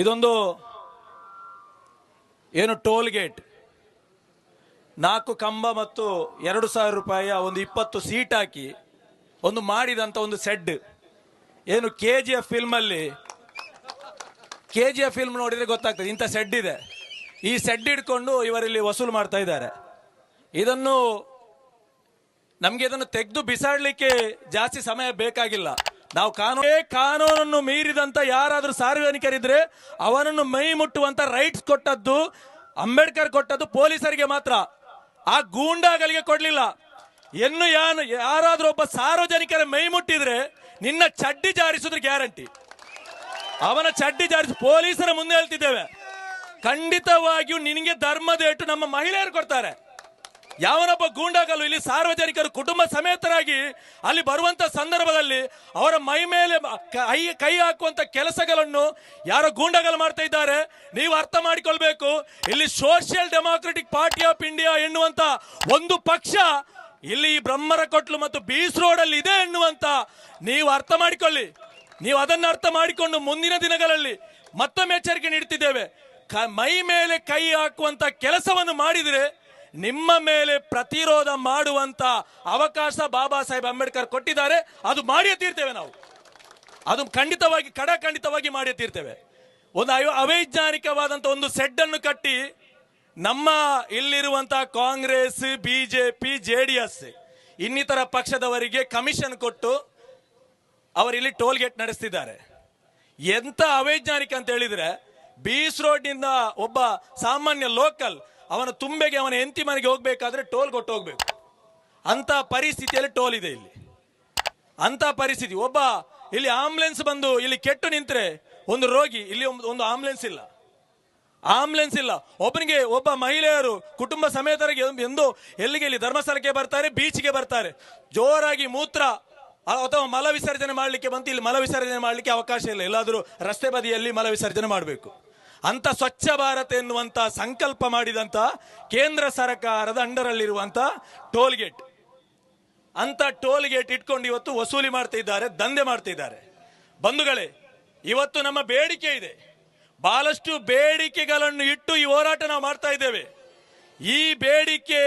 ಇದೊಂದು ಏನು toll gate, 4 ಕಂಬ ಮತ್ತು 2,000 ರೂಪಾಯಿಯ ಒಂದು 20 ಸೀಟ್ ಹಾಕಿ ಒಂದು ಮಾಡಿದಂತ ಒಂದು ಸೆಡ್. ಏನು KGF ಫಿಲ್ಮ್ ನೋಡಿದ್ರೆ ಗೊತ್ತಾಗ್ತದೆ ಇಂಥ ಸೆಡ್ ಇದೆ. ಈ ಸೆಡ್ ಹಿಡ್ಕೊಂಡು ಇವರಲ್ಲಿ ವಸೂಲು ಮಾಡ್ತಾ ಇದ್ದಾರೆ. ನಮ್ಗೆ ಇದನ್ನು ತೆಗೆದು ಬಿಸಾಡ್ಲಿಕ್ಕೆ ಜಾಸ್ತಿ ಸಮಯ ಬೇಕಾಗಿಲ್ಲ. ನಾವು ಕಾನೂನನ್ನು ಮೀರಿದಂತ ಯಾರಾದ್ರೂ ಸಾರ್ವಜನಿಕರಿದ್ರೆ ಅವನನ್ನು ಮೈ ಮುಟ್ಟುವಂತ ರೈಟ್ಸ್ ಕೊಟ್ಟದ್ದು ಅಂಬೇಡ್ಕರ್ ಕೊಟ್ಟದ್ದು ಪೊಲೀಸರಿಗೆ ಮಾತ್ರ, ಆ ಗೂಂಡಾಗಳಿಗೆ ಕೊಡ್ಲಿಲ್ಲ. ಯಾರಾದ್ರೂ ಒಬ್ಬ ಸಾರ್ವಜನಿಕರ ಮೈ ಮುಟ್ಟಿದ್ರೆ ನಿನ್ನ ಚಡ್ಡಿ ಜಾರಿಸಿದ್ರೆ ಗ್ಯಾರಂಟಿ, ಅವನ ಚಡ್ಡಿ ಜಾರಿಸಿ ಪೊಲೀಸರ ಮುಂದೆ ಹೇಳ್ತಿದ್ದೇವೆ. ಖಂಡಿತವಾಗಿಯೂ ನಿನಗೆ ಧರ್ಮದೇಟು ನಮ್ಮ ಮಹಿಳೆಯರು ಕೊಡ್ತಾರೆ. ಯಾವನೊಬ್ಬ ಗೂಂಡಾಗಲು ಇಲ್ಲಿ ಸಾರ್ವಜನಿಕರು ಕುಟುಂಬ ಸಮೇತರಾಗಿ ಅಲ್ಲಿ ಬರುವಂತ ಸಂದರ್ಭದಲ್ಲಿ ಅವರ ಮೈ ಮೇಲೆ ಕೈ ಹಾಕುವಂತ ಕೆಲಸಗಳನ್ನು ಯಾರೋ ಗೂಂಡಾಗಲು ಮಾಡ್ತಾ ಇದ್ದಾರೆ. ನೀವು ಅರ್ಥ ಮಾಡಿಕೊಳ್ಬೇಕು, ಇಲ್ಲಿ social democratic party of India ಎನ್ನುವಂತ ಒಂದು ಪಕ್ಷ ಇಲ್ಲಿ ಬ್ರಹ್ಮರ ಕೊಟ್ಲು ಮತ್ತು ಬೀಚ್ ರೋಡ್ ಅಲ್ಲಿ ಇದೆ ಎನ್ನುವಂತ ನೀವು ಅರ್ಥ ಮಾಡಿಕೊಳ್ಳಿ. ನೀವು ಅದನ್ನು ಅರ್ಥ ಮಾಡಿಕೊಂಡು ಮುಂದಿನ ದಿನಗಳಲ್ಲಿ ಮತ್ತೊಮ್ಮೆ ಎಚ್ಚರಿಕೆ ನೀಡುತ್ತಿದ್ದೇವೆ. ಮೈ ಮೇಲೆ ಕೈ ಹಾಕುವಂತ ಕೆಲಸವನ್ನು ಮಾಡಿದರೆ ನಿಮ್ಮ ಮೇಲೆ ಪ್ರತಿರೋಧ ಮಾಡುವಂತ ಅವಕಾಶ ಬಾಬಾ ಸಾಹೇಬ್ ಅಂಬೇಡ್ಕರ್ ಕೊಟ್ಟಿದ್ದಾರೆ. ಅದು ಮಾಡಿಯೇ ತೀರ್ತೇವೆ ನಾವು, ಅದು ಖಂಡಿತವಾಗಿ ಮಾಡಿಯೇ ತೀರ್ತೇವೆ. ಒಂದು ಅವೈಜ್ಞಾನಿಕವಾದಂತ ಒಂದು ಸೆಡ್ ಅನ್ನು ಕಟ್ಟಿ ನಮ್ಮ ಇಲ್ಲಿರುವಂತಹ ಕಾಂಗ್ರೆಸ್, ಬಿಜೆಪಿ, JDS ಇನ್ನಿತರ ಪಕ್ಷದವರಿಗೆ ಕಮಿಷನ್ ಕೊಟ್ಟು ಅವರಿಲ್ಲಿ ಟೋಲ್ ಗೇಟ್ ನಡೆಸ್ತಿದ್ದಾರೆ. ಎಂತ ಅವೈಜ್ಞಾನಿಕ ಅಂತ ಹೇಳಿದ್ರೆ, ಬೀಚ್ ರೋಡ್ ನಿಂದ ಒಬ್ಬ ಸಾಮಾನ್ಯ ಲೋಕಲ್ ಅವನ ತುಂಬೆಗೆ ಅವನ ಹೆಂಡತಿ ಮನೆಗೆ ಹೋಗ್ಬೇಕಾದ್ರೆ ಟೋಲ್ ಕೊಟ್ಟು ಹೋಗ್ಬೇಕು. ಅಂತ ಪರಿಸ್ಥಿತಿಯಲ್ಲಿ ಟೋಲ್ ಇದೆ ಇಲ್ಲಿ. ಅಂತ ಪರಿಸ್ಥಿತಿ, ಒಬ್ಬ ಇಲ್ಲಿ ಆಂಬುಲೆನ್ಸ್ ಬಂದು ಇಲ್ಲಿ ಕೆಟ್ಟು ನಿಂತ್ರೆ ಒಂದು ರೋಗಿ, ಇಲ್ಲಿ ಒಂದು ಆಂಬುಲೆನ್ಸ್ ಇಲ್ಲ. ಒಬ್ಬ ಮಹಿಳೆಯರು ಕುಟುಂಬ ಸಮೇತರಿಗೆ ಎಲ್ಲಿಗೆ ಇಲ್ಲಿ ಧರ್ಮಸ್ಥಳಕ್ಕೆ ಬರ್ತಾರೆ, ಬೀಚ್ಗೆ ಬರ್ತಾರೆ, ಜೋರಾಗಿ ಮೂತ್ರ ಅಥವಾ ಮಲ ವಿಸರ್ಜನೆ ಮಾಡಲಿಕ್ಕೆ ಬಂತು. ಇಲ್ಲಿ ಮಲ ವಿಸರ್ಜನೆ ಮಾಡಲಿಕ್ಕೆ ಅವಕಾಶ ಇಲ್ಲ, ಎಲ್ಲಾದರೂ ರಸ್ತೆ ಬದಿಯಲ್ಲಿ ಮಲ ವಿಸರ್ಜನೆ ಮಾಡಬೇಕು. ಅಂತ ಸ್ವಚ್ಛ ಭಾರತ್ ಎನ್ನುವಂತ ಸಂಕಲ್ಪ ಮಾಡಿದಂತ ಕೇಂದ್ರ ಸರ್ಕಾರದ ಅಂಡರಲ್ಲಿರುವಂತ ಟೋಲ್ ಗೇಟ್, ಅಂತ ಟೋಲ್ ಗೇಟ್ ಇಟ್ಕೊಂಡು ಇವತ್ತು ವಸೂಲಿ ಮಾಡ್ತಾ ಇದ್ದಾರೆ, ದಂಧೆ ಮಾಡ್ತಾ ಇದ್ದಾರೆ. ಬಂಧುಗಳೇ, ಇವತ್ತು ನಮ್ಮ ಬೇಡಿಕೆ ಇದೆ, ಬಹಳಷ್ಟು ಬೇಡಿಕೆಗಳನ್ನು ಇಟ್ಟು ಈ ಹೋರಾಟ ನಾವು ಮಾಡ್ತಾ ಇದ್ದೇವೆ. ಈ ಬೇಡಿಕೆ